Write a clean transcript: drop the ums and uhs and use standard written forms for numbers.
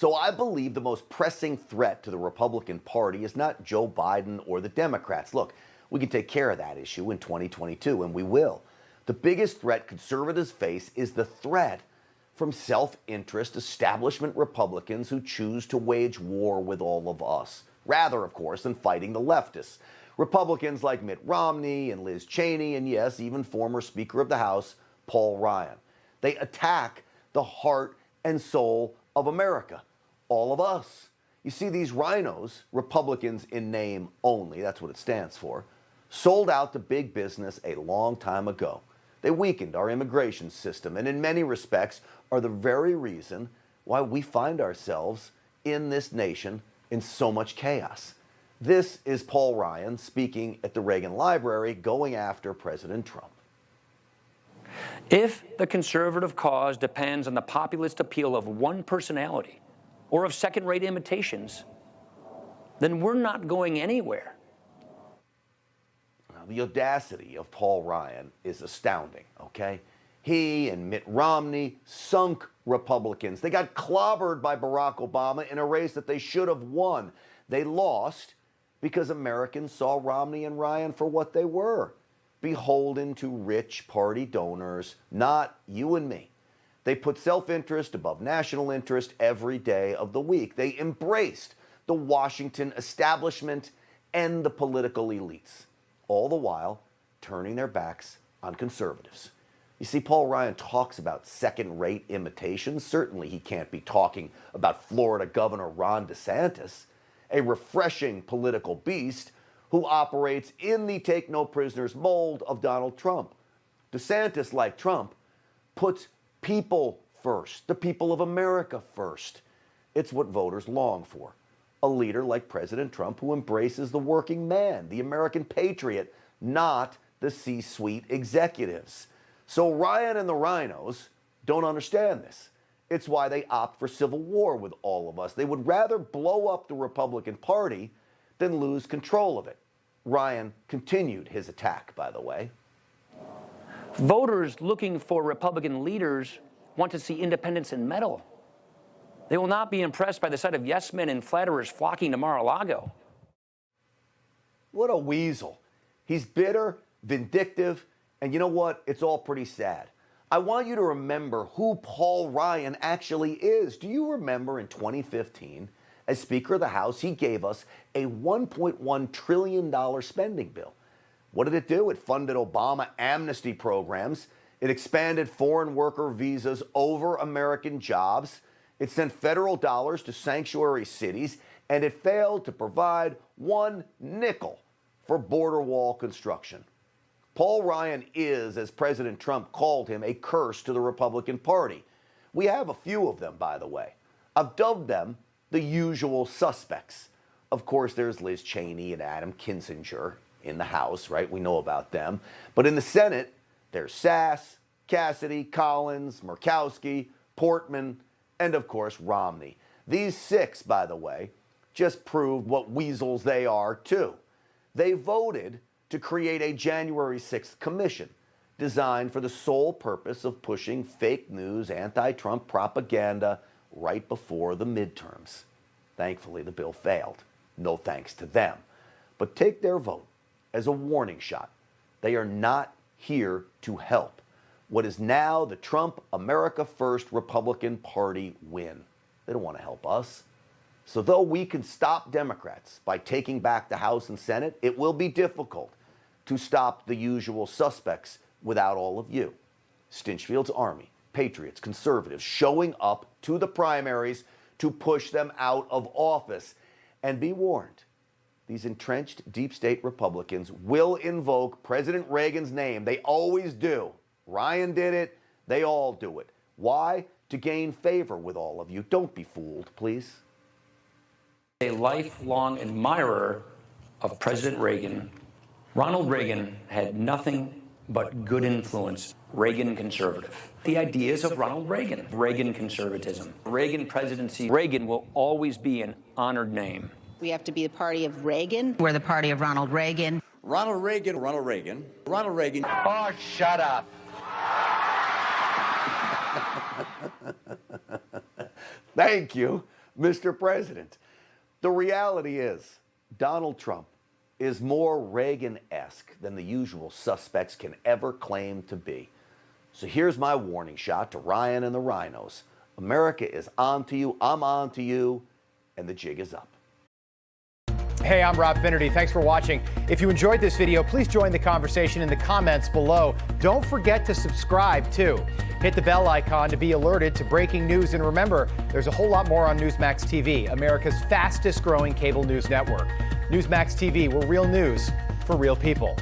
So I believe the most pressing threat to the Republican Party is not Joe Biden or the Democrats. Look, we can take care of that issue in 2022, and we will. The biggest threat conservatives face is the threat from self-interest establishment Republicans who choose to wage war with all of us, rather, of course, than fighting the leftists. Republicans like Mitt Romney and Liz Cheney, and yes, even former Speaker of the House, Paul Ryan. They attack the heart and soul of America, all of us. You see, these rhinos, Republicans in name only, that's what it stands for, sold out to big business a long time ago. They weakened our immigration system and in many respects are the very reason why we find ourselves in this nation in so much chaos. This is Paul Ryan speaking at the Reagan Library going after President Trump. If the conservative cause depends on the populist appeal of one personality or of second-rate imitations, then we're not going anywhere. Now, the audacity of Paul Ryan is astounding, okay? He and Mitt Romney sunk Republicans. They got clobbered by Barack Obama in a race that they should have won. They lost because Americans saw Romney and Ryan for what they were, beholden to rich party donors, not you and me. They put self-interest above national interest every day of the week. They embraced the Washington establishment and the political elites, all the while turning their backs on conservatives. You see, Paul Ryan talks about second-rate imitations. Certainly he can't be talking about Florida Governor Ron DeSantis, a refreshing political beast who operates in the take-no-prisoners mold of Donald Trump. DeSantis, like Trump, puts people first, the people of America first. It's what voters long for. A leader like President Trump who embraces the working man, the American patriot, not the C-suite executives. So Ryan and the rhinos don't understand this. It's why they opt for civil war with all of us. They would rather blow up the Republican Party than lose control of it. Ryan continued his attack, by the way. Voters looking for Republican leaders want to see independence and mettle. They will not be impressed by the sight of yes-men and flatterers flocking to Mar-a-Lago. What a weasel. He's bitter, vindictive, and you know what? It's all pretty sad. I want you to remember who Paul Ryan actually is. Do you remember in 2015, as Speaker of the House, he gave us a $1.1 trillion spending bill. What did it do? It funded Obama amnesty programs. It expanded foreign worker visas over American jobs. It sent federal dollars to sanctuary cities, and it failed to provide one nickel for border wall construction. Paul Ryan is, as President Trump called him, a curse to the Republican Party. We have a few of them, by the way. I've dubbed them the usual suspects. Of course, there's Liz Cheney and Adam Kinzinger in the House, right? We know about them. But in the Senate, there's Sass, Cassidy, Collins, Murkowski, Portman, and of course, Romney. These six, by the way, just proved what weasels they are, too. They voted to create a January 6th commission designed for the sole purpose of pushing fake news, anti-Trump propaganda right before the midterms. Thankfully, the bill failed. No thanks to them. But take their vote as a warning shot. They are not here to help what is now the Trump America First Republican Party win. They don't want to help us. So though we can stop Democrats by taking back the House and Senate, it will be difficult to stop the usual suspects without all of you. Stinchfield's army, patriots, conservatives, showing up to the primaries to push them out of office. And be warned, these entrenched deep state Republicans will invoke President Reagan's name. They always do. Ryan did it. They all do it. Why? To gain favor with all of you. Don't be fooled, please. A lifelong admirer of President Reagan, Ronald Reagan had nothing but good influence. Reagan conservative. The ideas of Ronald Reagan. Reagan conservatism. Reagan presidency. Reagan will always be an honored name. We have to be the party of Reagan. We're the party of Ronald Reagan. Ronald Reagan, Ronald Reagan, Ronald Reagan. Oh, shut up. Thank you. Mr. President. The reality is, Donald Trump is more Reagan-esque than the usual suspects can ever claim to be. So here's my warning shot to Ryan and the Rhinos. America is on to you, I'm on to you, and the jig is up. Hey, I'm Rob Finnerty. Thanks for watching. If you enjoyed this video, please join the conversation in the comments below. Don't forget to subscribe, too. Hit the bell icon to be alerted to breaking news. And remember, there's a whole lot more on Newsmax TV, America's fastest growing cable news network. Newsmax TV, where real news for real people.